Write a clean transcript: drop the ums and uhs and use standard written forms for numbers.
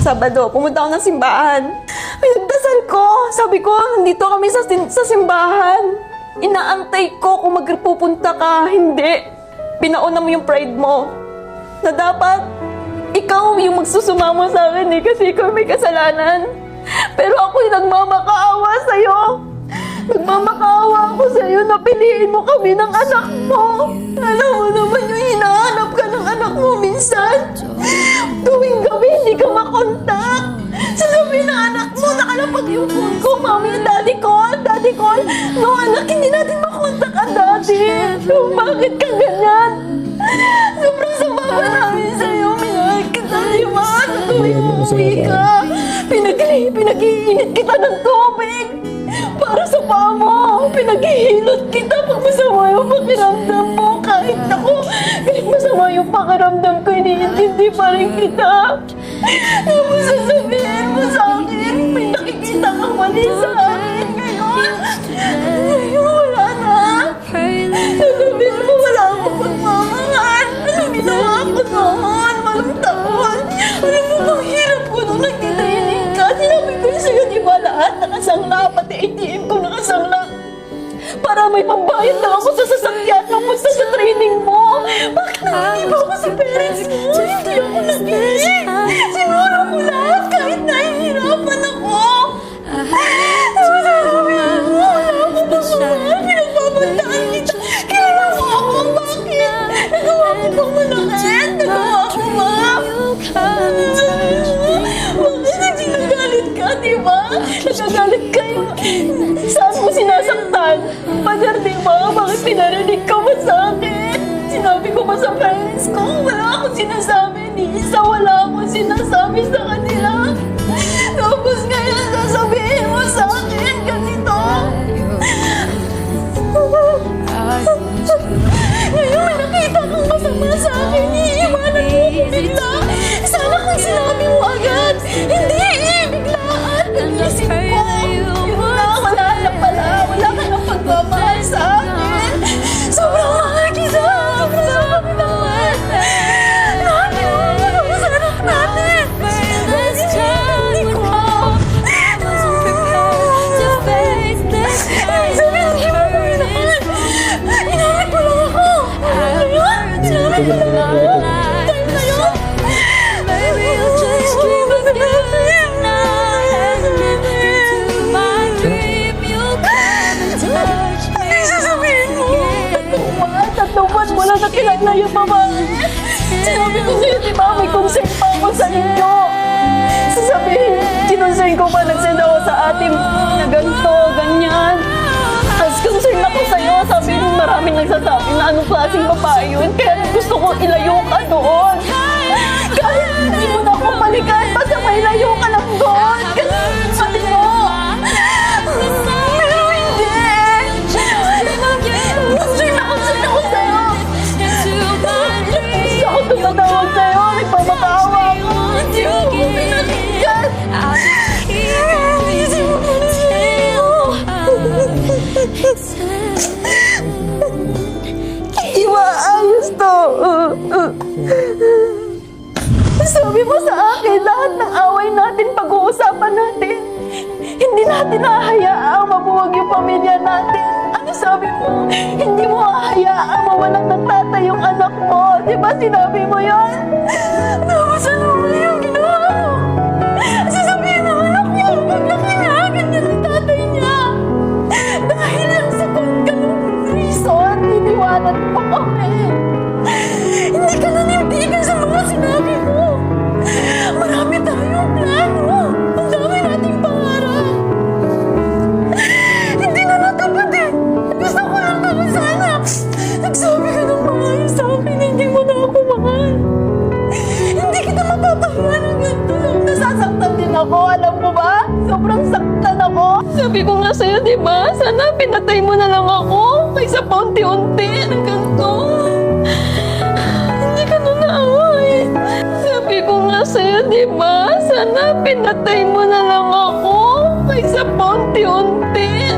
Sabado, pumunta ako ng simbahan. Pinagdasal ko. Sabi ko, nandito kami sa simbahan. Inaantay ko kung magpupunta ka. Hindi. Pinauna mo yung pride mo. Na dapat, ikaw yung magsusumamo sa akin eh, kasi ikaw may kasalanan. Pero ako'y nagmamakaawa sa'yo. Nagmamakaawa ako sa'yo na piliin mo kami ng anak mo. Alam mo naman yung hinahanap ka ng anak mo minsan. Tuwing gabi, hindi ka makontak. Sasabihin ng anak mo, nakalapag yung phone ko, Mami, Daddy call. No, anak, hindi natin makontak ang daddy. So, bakit ka ganyan? Sobrang sama ka namin sa'yo. Minahal kita, di ba? Sa tuwing umuwi ka, pinag-iinit kita ng tubig. Para sa paa mo, pinaghihilot kita pag masama yung pakiramdam mo. Kahit ako, kahit masama yung pakiramdam ko, iniintindi pa rin kita. Tapos sasabihin mo sa akin, may nakikita kang mali sa akin ngayon. Ngayon wala na. Sasabihin mo wala akong pagmamahal. Anong ginawa ko noon? Walang taon. Alam mo bang hirap ko nung nagtitainig ka? Sinabi ko yun sa'yo, di ba lahat nakasangla, pati ATM ko nakasangla. Para may pambayad lang ako sa sasakyan nung punta sa training mo. Bakit nangingi ba ako sa parents mo? Hindi ako nag-iig. Sinuro ko lahat kahit nahihirapan ako. Tapos sasabihin mo, wala akong pagmamahal. Pinagpapuntaan kita. Kilala mo ako. Bakit? Nagawa ko bang malakit? Nagawa ko ba? Bakit nagsinagalit ka, di ba? Nagagalit ka yung... Saan mo sinasaktan? Padar, di ba? Bakit pinarinig ka ba sa akin? Sinabi ko ba sa parents ko? Wala akong sinasabi ni isa. Wala akong sinasabi sa kanila. Tapos ngayon sasabihin mo sa akin ganito. Ngayon may nakita kang masama sa akin. Iiwanan mo ko bigla. Sana kung sinabi mo agad. Hindi, biglaan. Nagising ko. Yun na, wala na pala. Wala ka ng pagmamahal sa akin. Sobrang mahal kita. Sobrang mahal. Nakakilala mo sa anak natin. Hindi ko. Sabihin mo kami naman. Inamit mo lang ako. Inamit mo lang ako. Time na yun. Baby, you'll just keep us giving now. My dream, you'll come and touch me. Ano sasabihin mo? Tatlong buwan mo lang nakilala yung babae. Sinabi ko sa'yo, di ba, may concern pa ako sa inyo. Sasabihin, kinonsern ko ba, nagsend ako sa atin na ganito, ganyan. Tapos concern ako sa'yo, sabi nung maraming nagsasabi na anong klaseng babae yun. Kaya gusto ko ilayo ka doon. Kahit hindi mo na ako balikan, basta may layo ka lang doon. Kasi sabi mo. Pero hindi. Concern ako sa'yo. Gusto ko tumatawag sa'yo, nagpamakaawa ako. Hindi mo ko pinalikan. Isip mo na sa'yo. Hindi maayos to. Sabi mo sa akin, lahat ng away natin, pag-uusapan natin. Hindi natin hahayaang mabuwag yung pamilya natin. Ano sabi mo? Hindi mo hahayaang mawalan ng tatay yung anak mo. Di ba sinabi mo yun? Tapos ano mo yung ginawa mo? Sasabihin ng anak mo, paglaki niya, ganyan ang tatay niya. Dahil lang sa kung ganun reason, iniwanan mo kami. Hindi ka nanindigan sa mga sinabi mo. Marami tayong plano. Ang dami nating pangarap. Hindi na natapad eh. Gusto ko lang naman sana. Nagsabi ka ng maayos sa akin, hindi mo na ako mahal. Hindi kita mapapahinga ng ganito. Nasasaktan din ako, alam mo ba? Sobrang saktan ako. Sabi ko nga sa'yo, di ba? Sana pinatay mo na lang ako. Kaysa paunti-unti ng ganito. Hindi ka na naaway. Sabi ko nga sa'yo, di ba? Sana pinatay mo na lang ako. Kaysa paunti-unti.